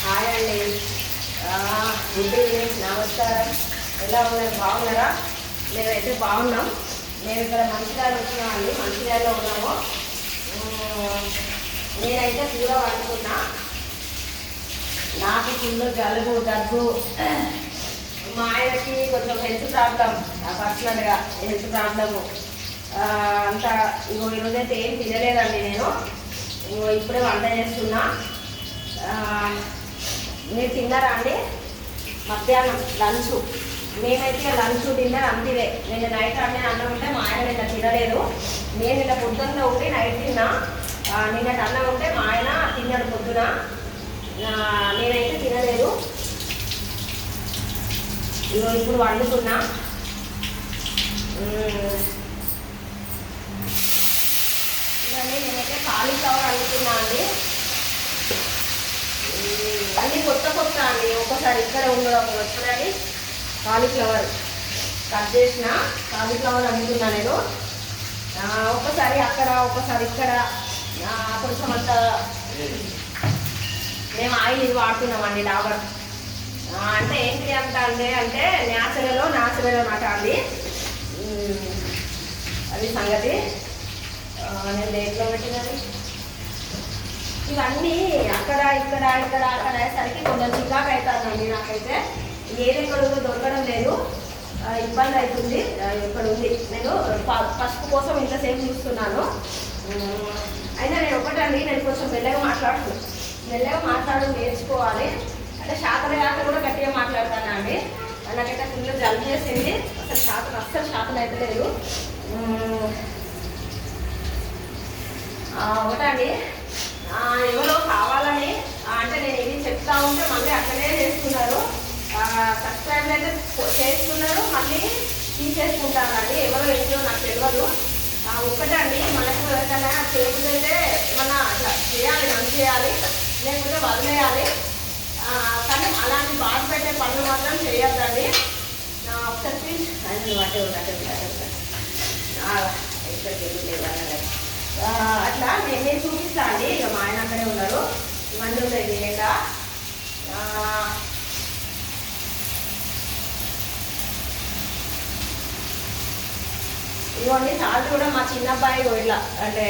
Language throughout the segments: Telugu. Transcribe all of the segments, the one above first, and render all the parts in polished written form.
హాయ్ అండి, గుడ్ ఈవినింగ్, నమస్కారం. ఎలా ఉన్నారు? బాగున్నారా? మేమైతే బాగున్నాం. మేము ఇక్కడ మంచిర్యాల వచ్చినామండి, మంచిర్యాలలో ఉన్నాము. నేనైతే కూర వండుకున్నా. నాకు ఫుల్ జలుబు, దగ్గు. మా ఆయనకి కొంచెం హెల్త్ ప్రాబ్లం, పర్సనల్గా హెల్త్ ప్రాబ్లము అంతా. ఈరోజైతే ఏం తినలేదండి నేను. ఇప్పుడే వంట చేస్తున్నా. మీరు తిన్నారా అండి? మధ్యాహ్నం లంచ్. మేమైతే లంచ్ డిన్నర్ అంతిదే. నేను నైట్ అన్నం ఉంటే మా ఆయన నిన్న తినలేదు. నేను నిన్న పొద్దున్న ఉండి నైట్ తిన్నా. నిన్నటి అన్నం ఉంటే మా ఆయన తిన్నాడు పొద్దున. నేనైతే తినలేదు. ఇప్పుడు వండుకున్నా. ఇవన్నీ నేనైతే కాలీఫ్లవర్ వండుకున్నా అండి. అన్నీ కొత్త అండి. ఒక్కసారి ఇక్కడ ఉండడం వచ్చానని కాలీఫ్లవర్ కట్ చేసిన కాలీఫ్లవర్ వండుకున్నా నేను. ఒక్కసారి అక్కడ, ఒక్కసారి ఇక్కడ. కొంచెం అంత మేము ఆయిల్ ఇది వాడుతున్నామండి, డాబర్. అంటే ఏంటి అంటే న్యాచురల్ అన్నమాట అండి. అది సంగతి. నేను దేంట్లో పెట్టినది ఇవన్నీ అక్కడ అయ్యేసరికి కొంచెం చికాకు అవుతుందండి నాకైతే. ఏది ఎక్కడ ఉందో దొరకడం లేదు, ఇబ్బంది అవుతుంది. ఇక్కడ ఉంది. నేను పసుపు కోసం ఇంతసేపు చూస్తున్నాను. అయినా నేను ఒకటండి, నేను కొంచెం మెల్లగా మాట్లాడడం నేర్చుకోవాలి. అంటే శాతం కూడా గట్టిగా మాట్లాడతాను అండి. నాకైతే ఫుల్ జలుబు చేసింది. అస్సలు శాతం అయితే లేదు. ఒకటండి, ఎవరో కావాలని అంటే నేను ఇది చెప్తా ఉంటే మళ్ళీ అక్కడే చేస్తున్నారు. సబ్స్క్రైబ్ అయితే చేస్తున్నారు, మళ్ళీ తీసేసుకుంటారండి. ఎవరో ఏంటో నాకు తెలియదు. ఒక్కటండి, మనకు ఎవరికైనా చేయకపోతే ఏమన్నా అట్లా చేయాలి, మంచి చేయాలి, లేకపోతే వదిలేయాలి. కానీ అలాంటి బాధ పెట్టే పనులు మాత్రం చేయొద్దండి. ఒకసారి ప్లీజ్ అట్లా నేను చూపిస్తా అండి. ఇక మా ఆయన అక్కడే ఉన్నారు. ఇవన్నీ ఉన్నాయి లేక. ఇదిగోండి సాల్ట్ కూడా మా చిన్న అబ్బాయి ఇట్లా అంటే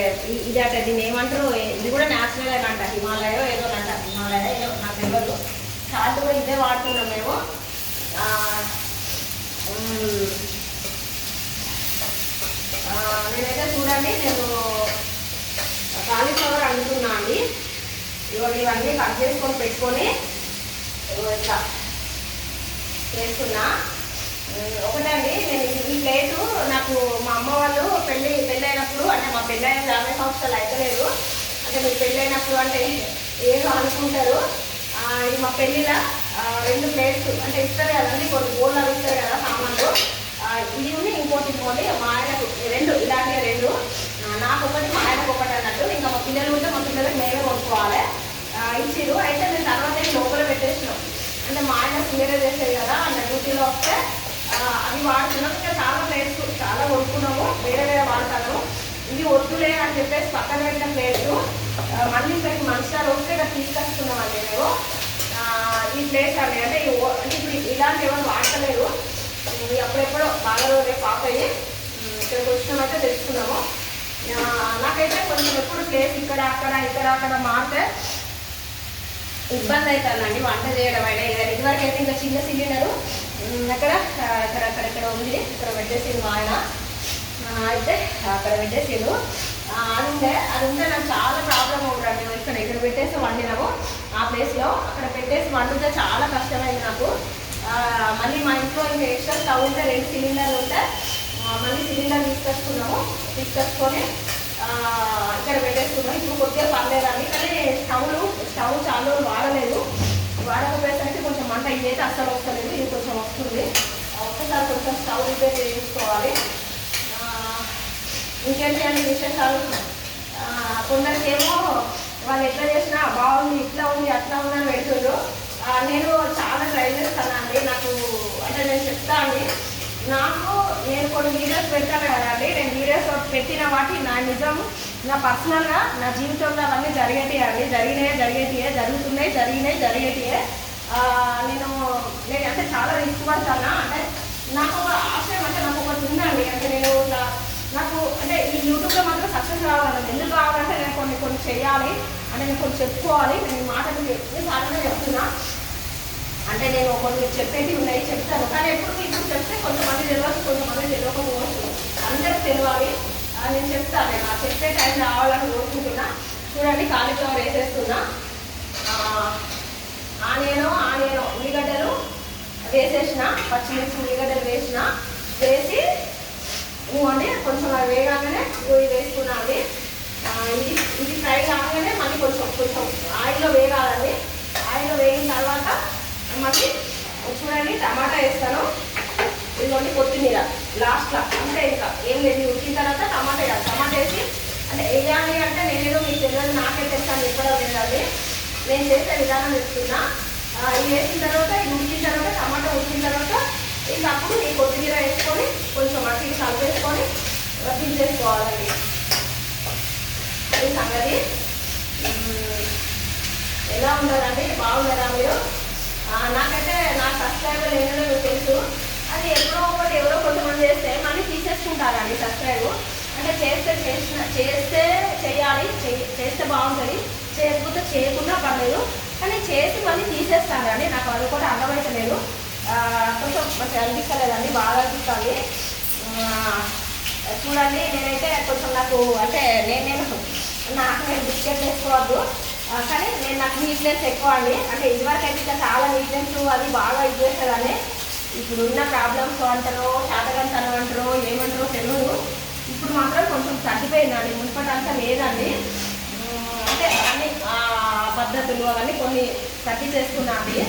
ఇది అంటే దీన్ని ఏమంటారు, ఇది కూడా న్యాచురల్ అని అంట. హిమాలయో ఏదో అంట, హిమాలయ ఏదో నాకు తెలియదు. సాల్ట్ కూడా ఇదే వాడుతున్నాం మేము. నేనైతే చూడండి, నేను కాలీఫ్లవర్ వండుతున్నా అండి. ఇవన్నీ కట్ చేసుకొని పెట్టుకొని ఇట్లా చేస్తున్నా. ఒకటండి, నేను ఈ ప్లేటు నాకు మా అమ్మ వాళ్ళు పెళ్ళైనప్పుడు, అంటే మా పెళ్ళైన 50 సంవత్సరాలు అయితలేదు. అంటే మీరు పెళ్ళైనప్పుడు అంటే ఏదో అనుకుంటారు. ఇది మా పెళ్ళిలో 2 ప్లేట్స్ అంటే ఇస్తారు కదండి, కొన్ని బోర్లు అవి ఇస్తారు కదా సామాన్లు. ఇది ఇంకోటి మా ఆయనకు 2 ఇలాంటివి 2. నాకు ఒకటి, మా ఆయనకు ఒకటి అన్నట్టు. ఇంకా మా పిల్లలు ఉంటే మా పిల్లలకు మేమే కొనుక్కోవాలి. ఇచ్చిరు. అయితే నేను తర్వాత లోపల పెట్టేసినాం. అంటే మా ఆయన సీరియల్ చేసేది కదా, అంటే డ్యూటీలో వస్తే అవి వాడుతున్నాం. ఇంకా చాలా ప్లేట్స్ చాలా కొనుక్కున్నాము, వేరే వాడతాను. ఇవి వద్దులే అని చెప్పేసి పక్కన పెట్టిన ప్లేట్స్ మళ్ళీ ఇక్కడికి మంచిగా వస్తే ఇక్కడ తీసుకొస్తున్నామండి మేము. ఈ ప్లేట్స్ అండి, అంటే ఇప్పుడు ఇలాంటి ఎవరు వాడతలేరు. అప్పుడెప్పుడో బాగా రేపు పాపయ్యి ఇక్కడికి వచ్చినామైతే తెచ్చుకున్నాము. నాకైతే కొంచెం ఎప్పుడు ప్లేస్ ఇక్కడ అక్కడ మారితే ఇబ్బంది అవుతుందండి వంట చేయడం అయినా. ఇదివరకు అయితే ఇంకా చిన్న సిలిండరు అక్కడ ఉంది, ఇక్కడ పెట్టేసింది మా ఆయన. అయితే అక్కడ పెట్టేసిండు. అది ఉంటే నాకు చాలా ప్రాబ్లం ఉండండి. ఇక్కడ పెట్టేసి వండినాము ఆ ప్లేస్లో. అక్కడ పెట్టేసి వండితే చాలా కష్టమైంది నాకు. మళ్ళీ మా ఇంట్లో ఇంకా ఎక్స్ట్రా స్టవ్ ఉంటే 2 సిలిండర్లు ఉంటే మళ్ళీ సిలిండర్ తీసుకొచ్చుకొని ఇక్కడ పెట్టేసుకున్నాం. ఇప్పుడు కొద్దిగా పర్లేదండి. కానీ స్టవ్ చాలా వాడలేదు. వాడకపోయేసరికి కొంచెం మంట ఇదైతే అస్సలు వస్తలేదు, ఇది కొంచెం వస్తుంది. ఒక్కసారి కొంచెం స్టవ్ రిపేర్ చేయించుకోవాలి. ఇంకేంటి అండి విశేషాలు? కొందరికేమో వాళ్ళు ఎట్లా చేసినా బాగుంది, ఇట్లా ఉంది, అట్లా ఉందని పెడుతుండ్రు. నేను చాలా ట్రై చేస్తానండి. నాకు అంటే నేను చెప్తా అండి, నాకు నేను కొన్ని వీడియోస్ పెడతాను కదండి, నేను వీడియోస్ పెట్టిన వాటి నా నిజం, నా పర్సనల్గా నా జీవితంలో అవన్నీ జరిగేటివి జరిగేటివే. నేను అంటే చాలా రిస్క్ పడతాను. అంటే నాకు ఒక ఆశయం, అంటే నాకు ఒకటి ఉందండి. అంటే నేను ఇలా నాకు అంటే ఈ యూట్యూబ్లో మాత్రం సక్సెస్ కావాలని, ఎందుకు కావాలంటే నేను కొన్ని చేయాలి, అంటే నేను కొన్ని చెప్పుకోవాలి. నేను ఈ మాటలు ఎన్నిసార్లు చెప్తున్నా, అంటే నేను కొన్ని చెప్పేవి ఉన్నాయి, చెప్తాను. కానీ ఇప్పుడు చెప్తే కొంతమంది తెలియదు, కొంతమంది తెలియకపోవచ్చు, అందరికి తెలియాలి. నేను చెప్తాను, నేను చెప్పే టైం రావాలని కోరుకుంటున్నా. చూడండి, కాలీఫ్లవర్ వేసేస్తున్నా. ఆనియన్ ఉల్లిగడ్డలు వేసేసిన, పచ్చిమిర్చి ఉల్లిగడ్డలు వేసి ఇవ్వండి. కొంచెం అవి వేగానే ఇవి వేసుకున్నాను. ఇది ఫ్రై కాగానే మళ్ళీ కొంచెం ఆయిల్లో వేగాలండి. ఆయిల్లో వేగిన తర్వాత మళ్ళీ చూడండి టమాటా వేస్తాను. ఇదిగోండి కొత్తిమీర లాస్ట్లో, అంటే ఇంకా ఏం లేదు. ఉడికిన తర్వాత టమాటా వేయాలి. టమాటా వేసి అంటే వేయాలి అంటే నేనేదో మీకు తెలియదు, నాకే తెలుసాను చెప్పడం లేదండి, నేను చేసే విధానం చెప్తున్నా. ఇది వేసిన తర్వాత, ఇది ఉడికిన తర్వాత, టమాటా ఉడికిన తర్వాత ఇంకా అప్పుడు ఈ కొత్తిమీర వేసుకొని కొంచెం అట్టి కలిపేసుకొని దించేసుకోవాలండి. అది సంగతి. ఎలా ఉన్నారండి, బాగున్నారా మీరు? నాకైతే నా సబ్స్క్రైబర్ ఏంటో మీకు తెలుసు. అది ఎవరో కొంతమంది చేస్తే మళ్ళీ తీసేసుకుంటారండి సబ్స్క్రైబ్. అంటే చేస్తే చేయాలి, చేస్తే బాగుంటుంది, చేయకపోతే చేయకుండా పర్లేదు, కానీ చేసి మళ్ళీ తీసేస్తానండి. నాకు అది కూడా అర్థమైతే లేదు, కొంచెం మంచిగా అనిపిస్తలేదండి, బాగా అనిపిస్తుంది. చూడండి, నేనైతే కొంచెం నాకు అంటే నాకు బిస్కెట్ వేసుకోవద్దు, కానీ నాకు నీట్నెస్ ఎక్కువ అండి. అంటే ఇదివరకు అయితే ఇంకా చాలా నీట్నెస్ అది బాగా ఇది చేస్తుందని. ఇప్పుడు ఉన్న ప్రాబ్లమ్స్ అంటారో, శాతకంతనం అంటారో, ఏమంటారో తెలియదు. ఇప్పుడు మాత్రం కొంచెం తగ్గిపోయిందండి, మున్పటంతా లేదండి. అంటే అన్ని పద్ధతులు అవన్నీ కొన్ని తగ్గి చేసుకున్నాను.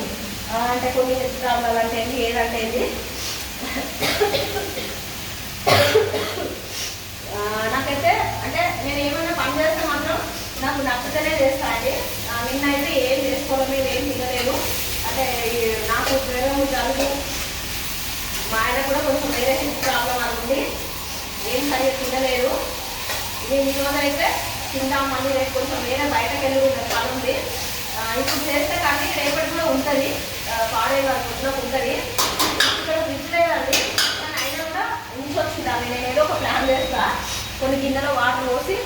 అంటే కొన్ని ప్రాబ్లం అంటే ఏంటి, ఏదంటే ఏంటి, నాకైతే అంటే నేను ఏమైనా పని చేస్తే మాత్రం నాకు నచ్చతనే చేస్తానండి. నిన్న అయితే ఏం చేసుకోవడం మీద ఏం తినలేదు. అంటే నాకు జ్వరం జలుబు, మా ఆయన కూడా కొంచెం వేరే ప్రాబ్లం అనుకుంది, ఏం సరిగ్గా తినలేదు. నేను ఈరోజు అయితే తిందాం, మళ్ళీ రేపు కొంచెం వేరే బయటకు వెళ్ళి పని ఉంది. ఇప్పుడు చేస్తే కానీ రేపటి కూడా ఉంటుంది, పాడే పొద్దున ఉంటుంది. ఇక్కడ ఫ్రిడ్జ్ లేదండి, కానీ అయినా కూడా ఉంచొచ్చుదాన్ని. నేను ఏదో ఒక ప్లాన్ చేస్తా, కొన్ని గిన్నెలో వాటర్ పోసి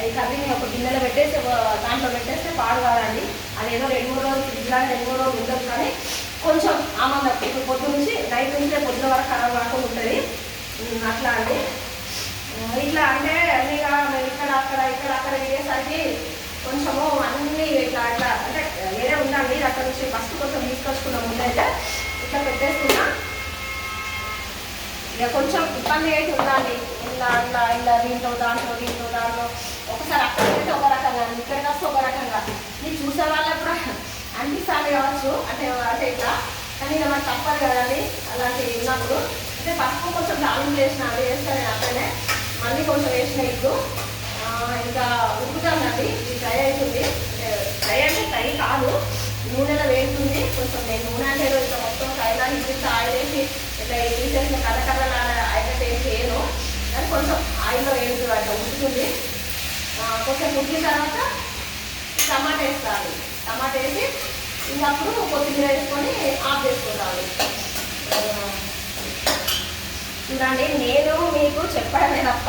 ఈ కర్రీని ఒక గిన్నెలో పెట్టేసి దాంట్లో పెట్టేస్తే పాడు కాదండి. అదేదో 2-3 రోజులు ఫ్రిడ్జ్లో 2-3 రోజులు ఉండదు, కానీ కొంచెం ఆమందం ఇప్పుడు పొద్దు నుంచి నైట్ నుంచి పొద్దున వరకు ఖరాబ్ కాకుండా ఉంటుంది. అట్లా అండి. ఇట్లా అంటే అన్నీ ఇక్కడ అక్కడ వేసేసరికి కొంచెము అన్నీ ఇట్లా అంటే వేరే ఉందండి. అక్కడ నుంచి ఫస్ట్ కొంచెం తీసుకొచ్చుకున్న ముందైతే ఇట్లా పెట్టేస్తున్నా. ఇక కొంచెం ఇబ్బంది అయితే ఉందండి, ఇలా దీంట్లో దాంట్లో ఒకసారి అక్కడికైతే ఒక రకంగా, ఇక్కడికి వస్తే ఒక రకంగా. మీరు చూసే వాళ్ళకి కూడా అనిపిస్తాను కావచ్చు, అంటే ఇట్లా, కానీ ఇక మనకు తప్పదు కదండి అలాంటివి ఉన్నప్పుడు. అంటే పసుపు కొంచెం తాలింపు వేసిన, అది వేస్తాను నేను అట్లనే, మళ్ళీ కొంచెం వేసిన ఇప్పుడు ఇంకా ఉడుకుతుందండి. ఇది ఫ్రై అవుతుంది, ఫ్రై అంటే ఫ్రై కాదు, నూనెలో వేస్తుంది. కొంచెం నేను నూనె అంటే ఇట్లా మొత్తం ఫ్రైలా ఇంత ఆయిల్ వేసి ఇట్లా తీసేసిన కర్ర అయినట్టు ఏం చేయను, కానీ కొంచెం ఆయిల్లో వేస్తుంది, అట్లా ఉడుకుతుంది. కొంచెం ఉడికిన తర్వాత టమాటా వేస్తాను. టమాటా వేసి ఇంకా అప్పుడు కొత్తిమీర వేసుకొని ఆఫ్ చేసుకోవాలి. చూడండి, నేను మీకు చెప్పడమే తప్ప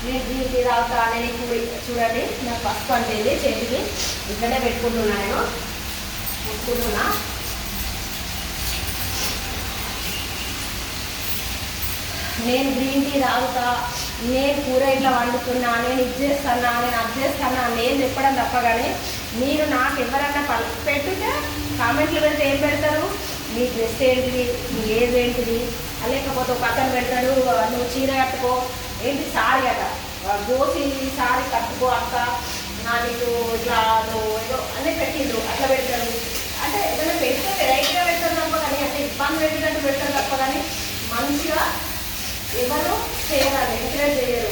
నేను దీనికి తాగుతా. నేను ఇప్పుడు చూడండి, నాకు పసుపు అంటే చేతికి ఇక్కడే పెట్టుకుంటున్నా, నేను పెట్టుకుంటున్నా. నేను గ్రీన్ టీ తాగుతా, నేను కూర ఇట్లా వండుతున్నా, నేను ఇది చేస్తానా, నేను అది చేస్తానా, నేను చెప్పడం తప్ప. కానీ మీరు నాకు ఎవరన్నా పెట్టుతే కామెంట్లు పెడితే ఏం పెడతారు, మీ డ్రెస్ ఏంటిది, మీ ఏజ్ ఏంటిది, లేకపోతే ఒక అతను పెడతాడు నువ్వు చీర కట్టుకో, ఏంటి సారీ అట, గోసి సారీ కట్టుకో అక్క, నీకు ఇట్లా నువ్వు ఏదో అన్నీ పెట్టిండు, అట్లా పెడతారు. అంటే ఏదైనా పెడితే వెరైటీగా పెడతారు తప్ప, కానీ అంటే ఇబ్బంది పెట్టినట్టు పెడతారు తప్ప, కానీ మంచిగా ఎవరు చేయరాదు, ఎంకరేజ్ చేయరు.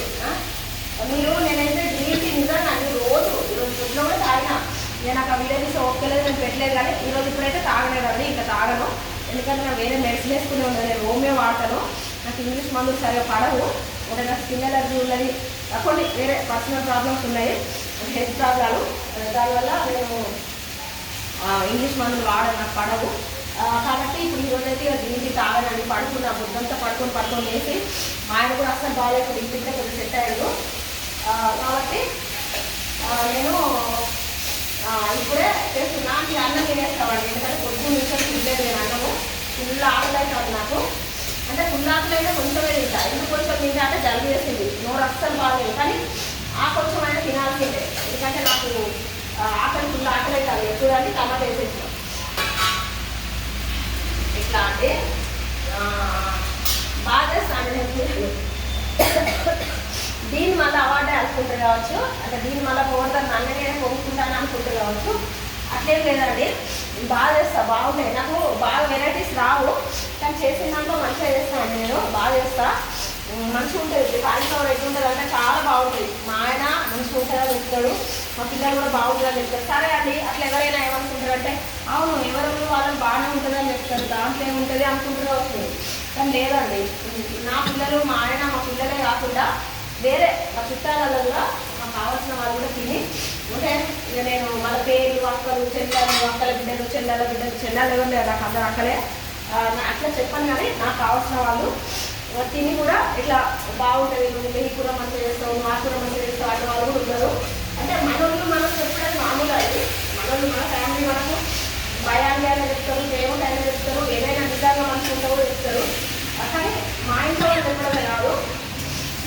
మీరు నేనైతే గ్రీన్ టీ నిజంగా ఈరోజు పొద్దున కూడా తాగినా. నేను నాకు ఆ వీడియో తీసి ఓకేలేదు, నేను పెట్టలేదు, కానీ ఈరోజు ఇప్పుడైతే తాగలేదండి, ఇంకా తాగను. ఎందుకంటే నేను వేరే మెడిసిన్ వేసుకునే ఉండదు, నేను హోమియో వాడతాను. నాకు ఇంగ్లీష్ మందులు సరిగా పడవు. అంటే నాకు స్కిన్ ఎలర్జీ ఉన్నది, కొన్ని వేరే పర్సనల్ ప్రాబ్లమ్స్ ఉన్నాయి, హెల్త్ ప్రాబ్లాలు. దానివల్ల నేను ఇంగ్లీష్ మందులు నాకు పడవు. కాబట్టి ఇప్పుడు ఈరోజైతే దీనికి తాగనండి. పడుకున్నా, బుద్ధంతా పడుకొని వేసి ఆయన కూడా అస్సలు బాగాలేకుండా ఇంటింటే కొంచెం సెట్ అయ్యాడు. కాబట్టి నేను ఇప్పుడే చేస్తున్నా. ఈ అన్నం తినేస్తామండి, ఎందుకంటే పొద్దున్న నిమిషం తినలేదు నేను అన్నము. ఫుల్ ఆకలి అవుతుంది నాకు. అంటే ఫుల్ ఆకలి అయితే కొంచెమే తింటా. ఎందుకు కొంచెం తింటా అంటే జలుబు చేసింది, నోరు అస్సలు బాగాలేదు. కానీ కొంచెం అయినా తినాల్సిందే, ఎందుకంటే నాకు ఆకలి ఫుల్ ఆకలి అవుతుంది. ఎప్పుడు అంటే టమాటా వేసేస్తాం ఇట్లా అంటే బాగా చేస్తాను నేను. దీన్ని మళ్ళీ అవార్డే అనుకుంటారు కావచ్చు, అంటే దీన్ని మళ్ళీ పోతాను నన్ను నేనే కొనుక్కుంటాను అనుకుంటారు కావచ్చు. అట్లేం లేదండి, బాగా చేస్తా, బాగుంటాయి. నాకు బాగా వెరైటీస్ రావు, కానీ చేసిన దాంట్లో మంచిగా చేస్తాను నేను. బాగా చేస్తా, మంచిగా ఉంటుంది. కాలిఫ్లవర్ ఎట్లుంటుంది అంటే చాలా బాగుంటుంది. మా ఆయన మంచిగా ఉంటుందని చెప్తాడు, మా పిల్లలు కూడా బాగుంటుందని చెప్తారు. సరే అండి, అట్లా ఎవరైనా ఏమనుకుంటారు అంటే అవును ఎవరు వాళ్ళకి బాగానే ఉంటుందని చెప్తారు, దాంట్లో ఏముంటుంది అనుకుంటారో వస్తుంది. కానీ లేదండి, నా పిల్లలు, మా ఆయన, మా పిల్లలే కాకుండా వేరే మా చుట్టాలలో కూడా నాకు కావాల్సిన వాళ్ళు కూడా తిని అంటే ఇక నేను మన పేరు అక్కలు చెల్లెలు, అక్కల బిడ్డలు, చెల్లెల బిడ్డలు, చెల్లెలు ఎవరు లేదు నాకు అందరు అక్కలే. అట్లా చెప్పాను, కానీ నాకు కావాల్సిన వాళ్ళు తిని కూడా ఇట్లా బాగుంటుంది, నువ్వు మీ కూర మంచిగా చేస్తావు, మా కూర మంచిగా చేస్తావు అట్లా వాళ్ళు కూడా ఉన్నారు. అంటే మనోళ్ళు మనం చెప్పడానికి మామూలుగా అది, మనోళ్ళు మన ఫ్యామిలీ మనకు భయాన్ని అయినా చెప్తారు, దేవుడు అయినా చెప్తారు, ఏదైనా నిజంగా మనసు ఉంటే కూడా చెప్తారు. కానీ మా ఇంట్లో వాళ్ళు చెప్పడమే కాదు,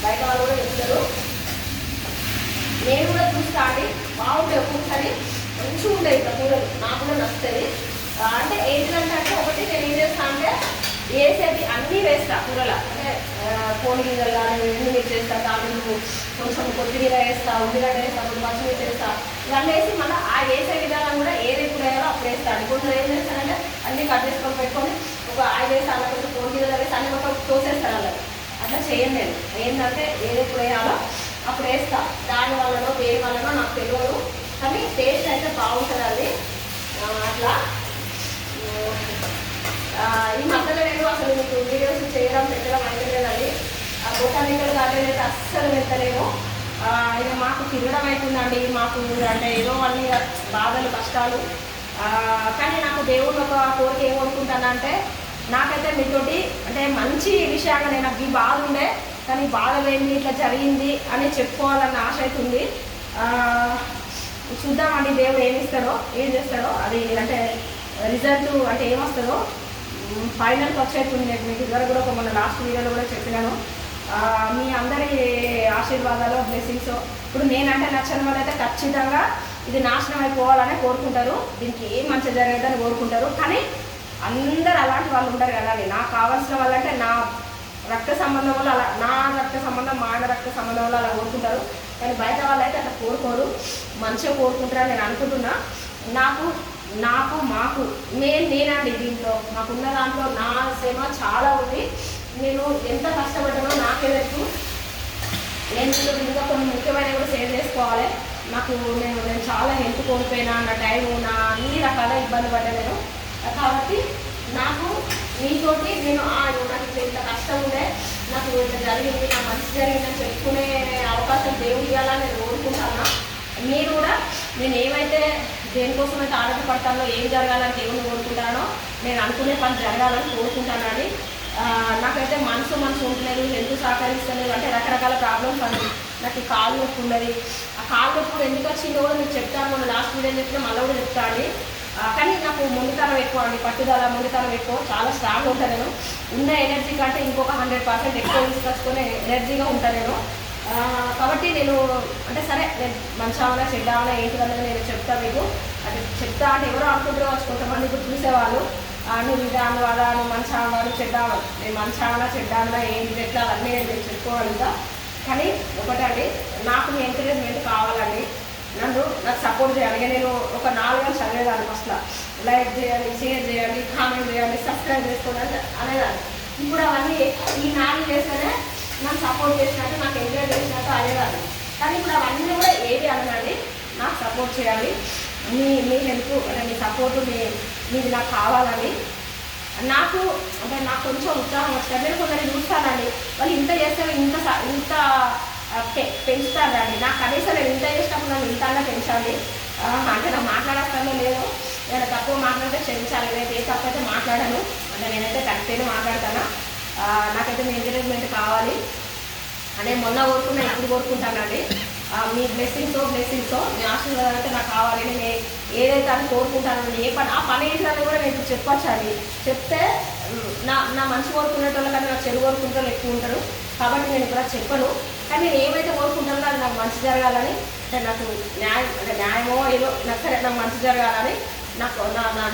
బయట వాళ్ళు కూడా చెప్తారు. నేను కూడా చూస్తా అండి, బాగుంటాయి. ఒక్కొక్కసారి మంచిగా ఉంటాయి ఇట్లా కూరలు, నాకు కూడా నచ్చుతుంది. అంటే ఏంటంటే ఒకటి నేను ఏం చేస్తా అంటే వేసేది అన్నీ వేస్తా కూరలో. అంటే కోడి గింజలు కానీ ఎండుమిర్చి వేస్తా, తాలింపు కొంచెం కొత్తిమీర వేస్తా, ఉల్లిగడ్డ వేస్తా, కొంచెం పచ్చిమిర్చి వేస్తా. ఇవన్నీ వేసి మళ్ళీ వేసే విధానం కూడా ఏది ఎప్పుడు వేయాలో అప్పుడు వేస్తాను. కొంచెం ఏం చేస్తానంటే అన్నీ కట్ చేసుకొని పెట్టుకొని ఒక ఆయిల్ వేసి అలా కొంచెం కోడి గింజలు వేసి అన్ని మొత్తం తోసేస్తాను. అలా అట్లా చేయను నేను. ఏంటంటే ఏది ఎప్పుడు వేయాలో అప్పుడు వేస్తా. దాని వల్లనో దేని వల్లనో నాకు తెలియదు, కానీ టేస్ట్ అయితే బాగుంటుంది అది. అట్లా ఈ మధ్యలో నేను అసలు మీకు వీడియోస్ చేయడం పెట్టడం అయితే లేదండి. బొటానికల్ గార్డెన్ అయితే అస్సలు వెళ్తలేను. ఇక మాకు తిరగడం అవుతుందండి, మాకు అంటే ఏదో అన్ని బాధలు కష్టాలు. కానీ నాకు దేవుడు ఒక కోరిక ఏం కోరుకుంటానంటే నాకైతే మీతోటి అంటే మంచి విషయంగా నేను నాకు ఈ బాధ ఉండే, కానీ బాధ లేని ఇట్లా జరిగింది అని చెప్పుకోవాలన్న ఆశ అవుతుంది. చూద్దామండి దేవుడు ఏమి ఇస్తాడో ఏం చేస్తాడో, అది అంటే రిజల్ట్ అంటే ఏమొస్తుందో ఫైనల్కి వచ్చేస్తుంది. నేను మీకు ఇద్దరు కూడా మన లాస్ట్ వీడియోలో కూడా చెప్పినాను. మీ అందరి ఆశీర్వాదాలు, బ్లెస్సింగ్స్. ఇప్పుడు నేనంటే నచ్చని వాళ్ళు అయితే ఖచ్చితంగా ఇది నాశనం అయిపోవాలని కోరుకుంటారు, దీనికి ఏం మంచి జరగదని కోరుకుంటారు. కానీ అందరు అలాంటి వాళ్ళు ఉంటారు కదండి. నాకు కావాల్సిన వాళ్ళంటే నా రక్త సంబంధం వల్ల అలా, నా రక్త సంబంధం, మా ఆయన రక్త సంబంధం వల్ల అలా కోరుకుంటారు. కానీ బయట వాళ్ళు అయితే అట్లా కోరుకోరు, మంచిగా కోరుకుంటారని నేను అనుకుంటున్నా. మాకు నేనండి దీంట్లో మాకున్న దాంట్లో నా శ్రమ చాలా ఉంది. నేను ఎంత కష్టపడ్డానో నాకే తెలుసు. నేను ఇంకా కొన్ని ముఖ్యమైనవి కూడా సేవ్ చేసుకోవాలి. నేను చాలా హెల్త్ కోల్పోయినా, నా టైము, నా అన్ని రకాల ఇబ్బంది పడ్డా నేను. కాబట్టి నాకు మీతోటి నేను నాకు ఇంత కష్టం ఉండే, నాకు ఇంత జరిగింది, నాకు మంచి జరిగిందని చెప్పుకునే అవకాశం దేవుడు ఇవ్వాలని నేను కోరుకుంటాను. మీరు కూడా నేను ఏమైతే దేనికోసం అయితే ఆరోగ్యపడతానో, ఏం జరగాలని దేవుడిని కోరుకుంటానో, నేను అనుకునే పని జరగాలని కోరుకుంటానని. నాకైతే మనసు ఉంటలేదు, హెల్త్ సహకరిస్తలేదు, అంటే రకరకాల ప్రాబ్లమ్స్ అండి. నాకు కాళ్ళు నొప్పి ఉన్నది. ఆ కాళ్ళు నొప్పి కూడా ఎందుకు వచ్చిందో కూడా మీకు చెప్తాను, మొన్న లాస్ట్ వీడియో చెప్పినా మళ్ళీ కూడా చెప్తా అండి. కానీ నాకు మొండితనం ఎక్కువ అండి, పట్టుదల మొండితనం ఎక్కువ, చాలా స్ట్రాంగ్ ఉంటాను నేను. ఉన్న ఎనర్జీ కంటే ఇంకొక 100% ఎక్కువ తీసుకొచ్చుకొని ఎనర్జీగా ఉంటాను నేను. కాబట్టి నేను అంటే సరే, నేను మంచిగా చెడ్డామన్నా ఏంటిదన్నది నేను చెప్తాను మీకు. అంటే చెప్తా అంటే ఎవరో అనుకుంటారో కొంతమంది ఇప్పుడు చూసేవాళ్ళు, నువ్వు ఇదాను అదా, నువ్వు మంచిగా అవ్వాలి చెడ్డాను. నేను మంచిగా చెడ్డానా ఏంటి ఎట్లా అవన్నీ నేను చెప్పుకోగలుగుతా. కానీ ఒకటండి, నాకు మీ ఎంకరేజ్మెంట్ కావాలండి, నాకు సపోర్ట్ చేయాలి. నేను ఒక 4 గంటలు చదివేదాన్ని ఫస్ట్లో, లైక్ చేయాలి, షేర్ చేయాలి, కామెంట్ చేయాలి, సబ్స్క్రైబ్ చేసుకోవాలి అనేదాన్ని. ఇప్పుడు అవన్నీ ఈ 4 చేస్తేనే నాకు సపోర్ట్ చేసినట్టు, నాకు ఎంకరేజ్ చేసినట్టు అనేదాన్ని. కానీ ఇప్పుడు అవన్నీ కూడా ఏది అనగానే నాకు సపోర్ట్ చేయాలి, మీ హెల్ప్ అంటే మీ సపోర్టు మీది నాకు కావాలని. నాకు అంటే నాకు కొంచెం ఉత్సాహం వస్తుంది. నేను కొందరు చూస్తానండి, వాళ్ళు ఇంత చేస్తారు, ఇంత పెంచుతారండి. నాకు కనీసం నేను ఇంత చేసినప్పుడు నన్ను ఇంతగా పెంచాలి. అంటే నాకు మాట్లాడేస్తానో లేదో, నేను తక్కువ మాట్లాడితే క్షమించాలి. నేనైతే ఏ తప్పు అయితే మాట్లాడాను, అంటే నేనైతే కరెక్ట్గానే మాట్లాడతాను. నాకైతే మీ ఎంకరేజ్మెంట్ కావాలి అంటే మొన్న కోరుకున్నా, ఇప్పుడు కోరుకుంటానండి. మీ బ్లెస్సింగ్స్ మీ ఆశీర్వాదాలు అయితే నాకు కావాలి. నేను ఏదైతే అని కోరుకుంటానో, ఏ పని ఆ పని ఏంటని కూడా నేను ఇప్పుడు చెప్పచ్చు అండి. చెప్తే నా మంచి కోరుకునేటోళ్ళ కన్నా నాకు చెడు కోరుకుంటే ఎక్కువ ఉంటారు. కాబట్టి నేను ఇక్కడ చెప్పను. కానీ నేను ఏమైతే కోరుకుంటానో అది నాకు మంచి జరగాలని, అంటే నాకు న్యాయమో ఏదో నాకు సరే నాకు మంచి జరగాలని, నాకు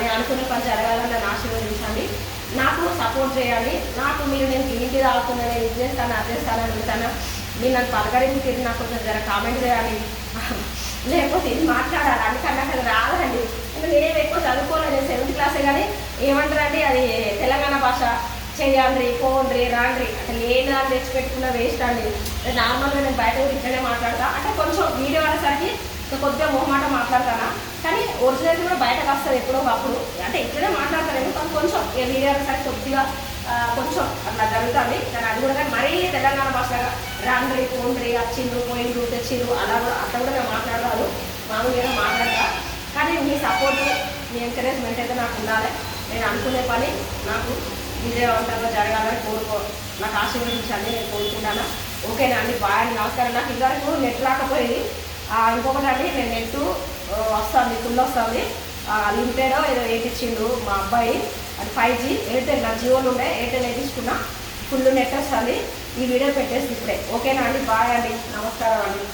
నేను అనుకునే పని జరగాలని నన్ను ఆశీర్వదించండి. నాకు సపోర్ట్ చేయాలి. నాకు నేను ఇంటి తాగుతున్నా, నేను ఇది చేస్తాను, అది చేస్తానని ఉంటాను. మీరు నన్ను పలకరించి నాకు కొంచెం జర కామెంట్ చేయాలి, లేకపోతే ఇది మాట్లాడాలి. అందుకన్నా అది రాదండి. నేనేం ఎక్కువ చదువుకోలేదు, నేను 7th క్లాసే. కానీ ఏమంటారండి, అది తెలంగాణ భాష. చెయ్యండి, పోండ్రి, రాండ్రి అంటే లేని దాన్ని తెచ్చిపెట్టుకున్న వేస్ట్ అండి. నార్మల్గా నేను బయట కూడా ఇట్లనే మాట్లాడతా. అంటే కొంచెం వీడియో అనేసరికి కొద్దిగా మొహమాట మాట్లాడతాను. కానీ ఒరిజినల్ కూడా బయటకు వస్తుంది ఎప్పుడో ఒకప్పుడు. అంటే ఇట్లనే మాట్లాడతాను, కానీ కొంచెం వీడియో అనేసరికి కొద్దిగా కొంచెం అట్లా జరుగుతుంది. కానీ అది కూడా కానీ మరీ తెలంగాణ భాషగా రాండ్రి, పోండ్రి, వచ్చిండ్రు, పోయిండ్రు, తెచ్చిండ్రు అట్లా కూడా నేను మాట్లాడరాదు, మామూలుగా మాట్లాడతా. కానీ మీ సపోర్టు, మీ ఎంకరేజ్మెంట్ అయితే నాకు ఉండాలి. నేను అనుకునే పని నాకు విజయవంతంగా జరగాలని నాకు ఆశీర్వదించాలని నేను కోరుకుంటాను. ఓకేనా అండి, బాయ్, నమస్కారం. నాకు ఇదివరకు నెట్ రాకపోయింది. ఇంకొకటి అండి, నేను నెట్ వస్తుంది, ఫుల్ వస్తుంది. లిమిటెడ్ ఏదో వేయించిండు మా అబ్బాయి, అది 5G. ఎయిర్టెల్ నా జియోలు ఉండే, ఎయిర్టెల్ వేయించుకున్నా, ఫుల్ నెట్ వస్తుంది. ఈ వీడియో పెట్టేసి ఇప్పుడే. ఓకేనా అండి, బాయ్ అండి, నమస్కారం అండి.